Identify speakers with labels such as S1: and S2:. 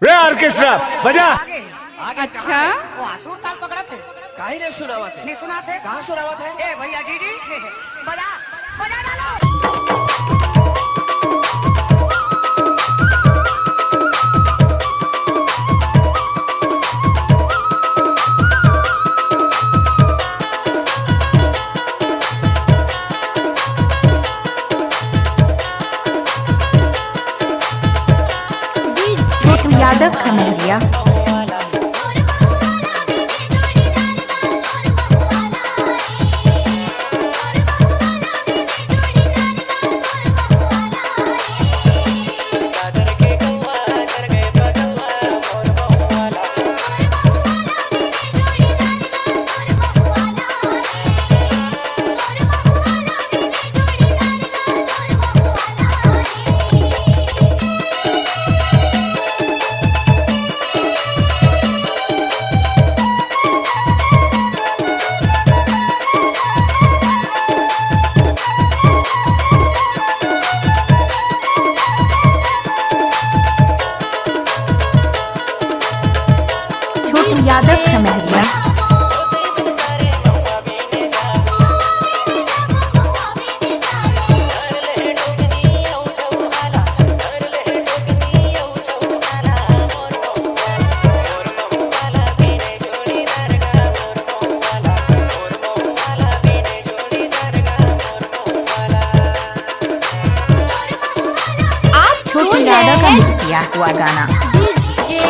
S1: वे orchestra बजा।
S2: आगे आगे
S3: अच्छा?
S2: वो आसुर ताल पकड़ा थे।
S4: काहे ने सुनावत है?
S2: नहीं सुना थे?
S4: कहाँ सुनावत है?
S2: ए भैया डीडी बजा बजा डालो।
S5: छोटू यादव खमेरिया। छोटू यादव खमेरिया।
S3: आप
S5: छोटू
S3: सुन
S5: यादव
S3: रहे
S5: का
S3: हैं
S5: मिक्स किया हुआ गाना।
S3: डीजे